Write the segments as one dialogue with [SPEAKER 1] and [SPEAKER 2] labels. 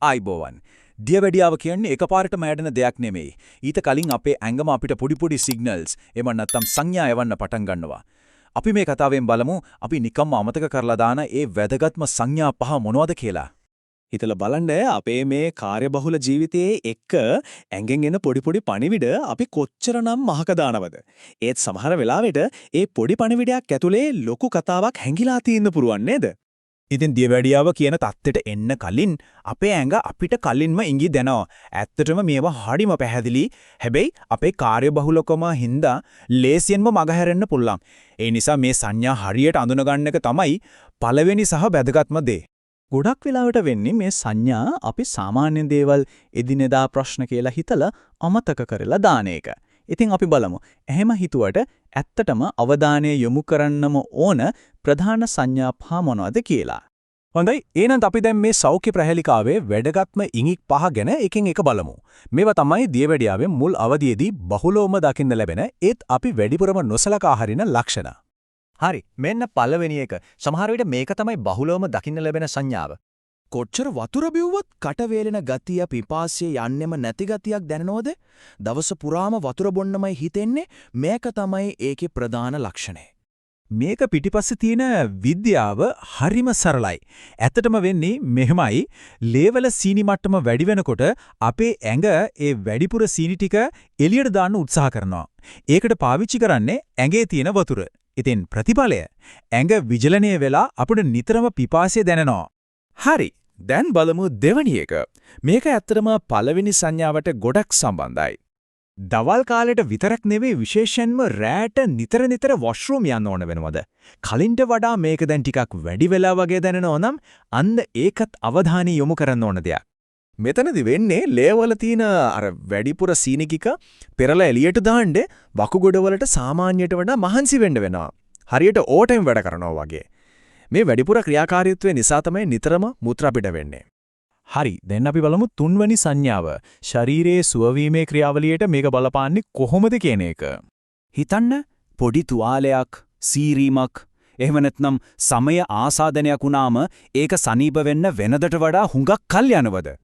[SPEAKER 1] ආයිබෝවන්. දියවැඩියාව කියන්නේ එකපාරටම ඇඩෙන දෙයක් නෙමෙයි. ඊට කලින් අපේ ඇඟම අපිට පොඩි සිග්නල්ස් එම නැත්තම් සංඥා එවන්න පටන් ගන්නවා. අපි මේ කතාවෙන් බලමු අපි නිකම්ම අමතක කරලා දාන ඒ වැදගත්ම සංඥා පහ මොනවද කියලා.
[SPEAKER 2] හිතලා බලන්න අපේ මේ කාර්යබහුල ජීවිතයේ එක්ක ඇඟෙන් එන පොඩි පණිවිඩ අපි කොච්චරනම් මහක දානවද? ඒත් සමහර වෙලාවෙට ඒ පොඩි පණිවිඩයක් ඇතුලේ ලොකු කතාවක් හැංගිලා තියෙන්න පුරුවන් නේද?
[SPEAKER 1] ඉතින් දියවැඩියාව කියන தත්ත්වයට එන්න කලින් අපේ ඇඟ අපිට කලින්ම ඉඟි දෙනවා. ඇත්තටම මේවා හරිම පැහැදිලි. හැබැයි අපේ කාර්යබහුලකම හින්දා ලේසියෙන්ම මගහැරෙන්න පුළුවන්. ඒ නිසා මේ සංඥා හරියට අඳුනගන්න එක තමයි පළවෙනි සහ වැදගත්ම දේ.
[SPEAKER 2] ගොඩක් වෙලාවට වෙන්නේ මේ සංඥා අපි සාමාන්‍ය දේවල් එදිනෙදා ප්‍රශ්න කියලා හිතලා අමතක කරලා දාන එක. ඉතින් අපි බලමු. එහෙම හිතුවට ඇත්තටම අවධානය යොමු කරන්නම ඕන ප්‍රධාන සංඥා පහ මොනවද කියලා.
[SPEAKER 1] හොඳයි. එහෙනම් අපි දැන් මේ සෞඛ්‍ය ප්‍රහෙලිකාවේ වැදගත්ම ඉඟික් පහ ගැන එකින් එක බලමු. මේවා තමයි දියවැඩියාවේ මුල් අවධියේදී බහුලවම දකින්න ලැබෙන ඒත් අපි වැඩිපුරම නොසලකා හරින ලක්ෂණ.
[SPEAKER 2] හරි. මෙන්න පළවෙනි එක. සමහර විට මේක තමයි බහුලවම දකින්න ලැබෙන සංඥාව. කොච්චර වතුර බිව්වත් කට වේලෙන ගතිය පිපාසය යන්නෙම නැති ගතියක් දැනනවද? දවස පුරාම වතුර බොන්නමයි හිතෙන්නේ. මේක තමයි ඒකේ ප්‍රධාන ලක්ෂණය.
[SPEAKER 1] මේක පිටිපස්සේ තියෙන විද්‍යාව හරිම සරලයි. ඇත්තටම වෙන්නේ මෙහෙමයි. ලේවල සීනි මට්ටම වැඩි වෙනකොට අපේ ඇඟ ඒ වැඩිපුර සීනි ටික එළියට දාන්න උත්සාහ කරනවා. ඒකට පාවිච්චි කරන්නේ ඇඟේ තියෙන වතුර. ඉතින් ප්‍රතිඵලය ඇඟ විජලනය වෙලා අපිට නිතරම පිපාසය දැනෙනවා.
[SPEAKER 2] හරි. දැන් බලමු දෙවැනි එක. මේක ඇත්තටම පළවෙනි සංඥාවට ගොඩක් සම්බන්ධයි.
[SPEAKER 1] දවල් කාලෙට විතරක් නෙවෙයි විශේෂයෙන්ම රැට නිතර වොෂ්රූම් යන්න ඕන වෙනවද? කලින්ට වඩා මේක දැන් ටිකක් වැඩි වෙලා වගේ දැනෙනවා නම් අන්න ඒකත් අවධානය යොමු කරන්න ඕන දෙයක්.
[SPEAKER 2] මෙතනදි වෙන්නේ ලේවල තියෙන අර වැඩිපුර සීනිකික පෙරලා එළියට දාන්න වකුගොඩ වලට සාමාන්‍යයට වඩා මහන්සි වෙන්න වෙනවා. හරියට ඕටයිම් වැඩ කරනවා වගේ. මේ වැඩිපුර ක්‍රියාකාරීත්වය නිසා තමයි නිතරම මුත්‍රා පිට වෙන්නේ.
[SPEAKER 1] හරි. දැන් අපි බලමු තුන්වෙනි සංඥාව. ශරීරයේ සුවවීමේ ක්‍රියාවලියට මේක බලපාන්නේ කොහොමද කියන එක.
[SPEAKER 2] හිතන්න පොඩි තුවාලයක්, සීරීමක්, එහෙම නැත්නම් සමය ආසාදනයක් වුණාම ඒක සනීප වෙන්න වෙනදට වඩා හුඟක් කල් යනවද?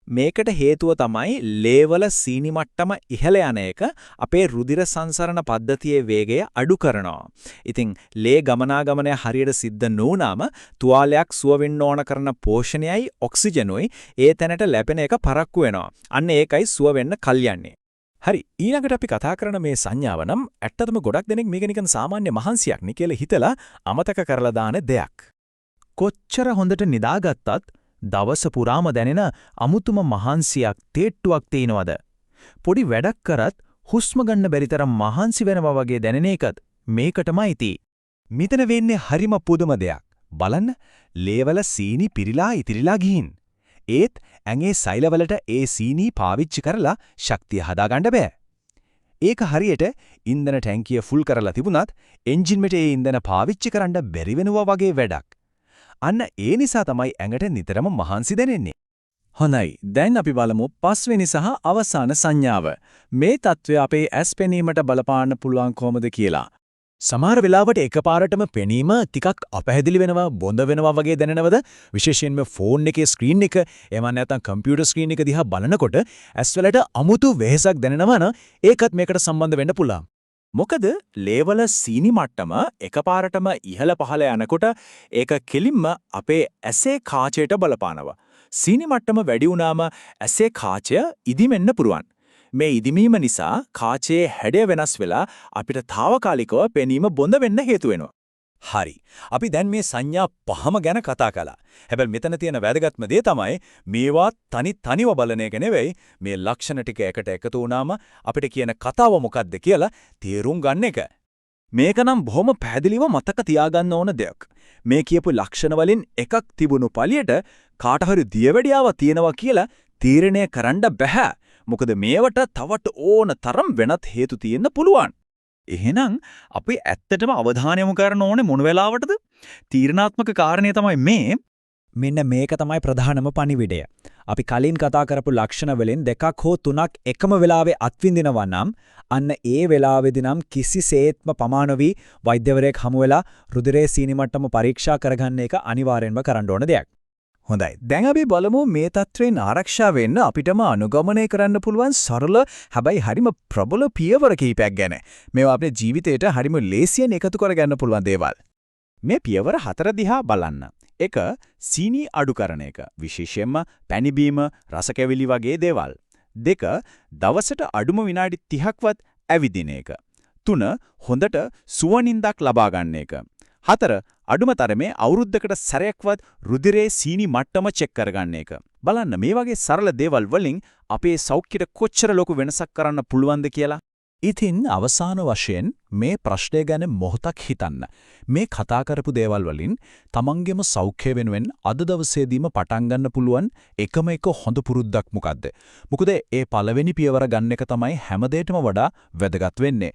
[SPEAKER 2] මේකට හේතුව තමයි ලේවල සීනි මට්ටම ඉහළ යන එක අපේ රුධිර සංසරණ පද්ධතියේ වේගය අඩු කරනවා. ඉතින් ලේ ගමනාගමනය හරියට සිද්ධ නොවුනාම තුවාලයක් සුව වෙන්න ඕන කරන පෝෂණයයි ඔක්සිජනුයි ඒ තැනට ලැබෙන එක පරක්කු වෙනවා. අන්න ඒකයි සුව වෙන්න කල් යන්නේ.
[SPEAKER 1] හරි. ඊළඟට අපි කතා කරන මේ සංඥාව නම් ඇත්තටම ගොඩක් දෙනෙක් මේක නිකන් සාමාන්‍ය මහන්සියක් නේ කියලා හිතලා අමතක කරලා දාන දෙයක්.
[SPEAKER 2] කොච්චර හොඳට නිදාගත්තත් දවස පුරාම දැනෙන අමුතුම මහන්සියක් තේට්ටුවක් තේනවද? පොඩි වැඩක් කරත් හුස්ම ගන්න බැරි තරම් මහන්සි වෙනවා වගේ දැනෙන එකත් මේකටමයි තියෙන්නේ.
[SPEAKER 1] මෙතන වෙන්නේ හරිම පුදුම දෙයක්. බලන්න ලේවල සීනි පිරීලා ඉතිරිලා ගිහින්. ඒත් ඇඟේ සෛලවලට ඒ සීනි පාවිච්චි කරලා ශක්තිය හදාගන්න බෑ. ඒක හරියට ඉන්ධන ටැංකිය ෆුල් කරලා තිබුණත් එන්ජින් මෙට ඒ ඉන්ධන පාවිච්චි කරන්න බැරි වෙනවා වගේ වැඩක්. අන්න ඒ නිසා තමයි ඇඟට නිතරම මහන්සි දැනෙන්නේ.
[SPEAKER 2] හොඳයි. දැන් අපි බලමු පස්වෙනි සහ අවසාන සංඥාව. මේ తත්වය අපේ ඇස් පෙනීමට බලපාන්න පුළුවන් කොහොමද කියලා.
[SPEAKER 1] සමහර වෙලාවට එකපාරටම පෙනීම ටිකක් අපැහැදිලි වෙනවා, බොඳ වෙනවා වගේ දැනෙනවද? විශේෂයෙන්ම ෆෝන් එකේ ස්ක්‍රීන් එක, එහෙම නැත්නම් කම්පියුටර් ස්ක්‍රීන් එක දිහා බලනකොට ඇස්වලට අමුතු වෙහෙසක් දැනෙනවා නම් ඒකත් මේකට සම්බන්ධ වෙන්න පුළුවන්.
[SPEAKER 2] මොකද ලේවල සීනි මට්ටම එකපාරටම ඉහළ පහළ යනකොට ඒක කෙලින්ම අපේ ඇසේ කාචයට බලපානවා. සීනි මට්ටම වැඩි වුණාම ඇසේ කාචය ඉදිමෙන්න පුරුවන්. මේ ඉදිමීම නිසා කාචයේ හැඩය වෙනස් වෙලා අපිට తాවකාලිකව පෙනීම බොඳ වෙන්න හේතු වෙනවා.
[SPEAKER 1] හරි. අපි දැන් මේ සංඥා පහම ගැන කතා කළා. හැබැයි මෙතන තියෙන වැදගත්ම දේ තමයි මේවා තනිව බලන එක නෙවෙයි, මේ ලක්ෂණ ටික එකට එකතු වුණාම අපිට කියන කතාව මොකක්ද කියලා තේරුම් ගන්න එක.
[SPEAKER 2] මේක නම් බොහොම පැහැදිලිව මතක තියාගන්න ඕන දෙයක්. මේ කියපු ලක්ෂණ වලින් එකක් තිබුණු පළියට කාට හරි දියවැඩියාවක් තියෙනවා කියලා තීරණය කරන්න බෑ. මොකද මේවට තවට ඕන තරම් වෙනත් හේතු තියෙන්න පුළුවන්. එහෙනම් අපි ඇත්තටම අවධානය යොමු කරන්න ඕනේ මොන වෙලාවටද? තීරණාත්මක කාරණේ තමයි මේ.
[SPEAKER 1] මෙන්න මේක තමයි ප්‍රධානම පණිවිඩය. අපි කලින් කතා කරපු ලක්ෂණ වලින් දෙකක් හෝ තුනක් එකම වෙලාවේ අත්විඳිනවා නම් අන්න ඒ වෙලාවේදී නම් කිසිසේත්ම පමා නොවි වෛද්‍යවරයෙක් හමු වෙලා රුධිරයේ සීනි මට්ටම පරීක්ෂා කරගන්න එක අනිවාර්යෙන්ම කරන්න ඕන දෙයක්.
[SPEAKER 2] හොඳයි. දැන් අපි බලමු මේ තත්ත්වයෙන් ආරක්ෂා වෙන්න අපිටම අනුගමනය කරන්න පුළුවන් සරල හැබැයි හරිම ප්‍රබල පියවර කිහිපයක් ගැන. මේවා අපේ ජීවිතේට හරිම ලේසියෙන් එකතු කරගන්න පුළුවන් දේවල්.
[SPEAKER 1] මේ පියවර 4 දිහා බලන්න. 1. සීනි අඩු කරන එක. විශේෂයෙන්ම පැණි බීම, රස කැවිලි වගේ දේවල්. 2. දවසට අඩුම විනාඩි 30ක්වත් ඇවිදින එක. 3. හොඳට සුවනින්දක් ලබා ගන්න එක. 4. අඩුම තරමේ අවුරුද්දකට සැරයක්වත් රුධිරයේ සීනි මට්ටම චෙක් කරගන්න එක. බලන්න මේ වගේ සරල දේවල් වලින් අපේ සෞඛ්‍යයට කොච්චර ලොකු වෙනසක් කරන්න පුළුවන්ද කියලා.
[SPEAKER 2] ඉතින් අවසාන වශයෙන් මේ ප්‍රශ්නය ගැන මොහොතක් හිතන්න. මේ කතා කරපු දේවල් වලින් තමන්ගේම සෞඛ්‍ය වෙනුවෙන් අද දවසේදීම පටන් ගන්න පුළුවන් එකම එක හොඳ පුරුද්දක් මොකද්ද? මොකද ඒ පළවෙනි පියවර ගන්න එක තමයි හැමදේටම වඩා වැදගත් වෙන්නේ.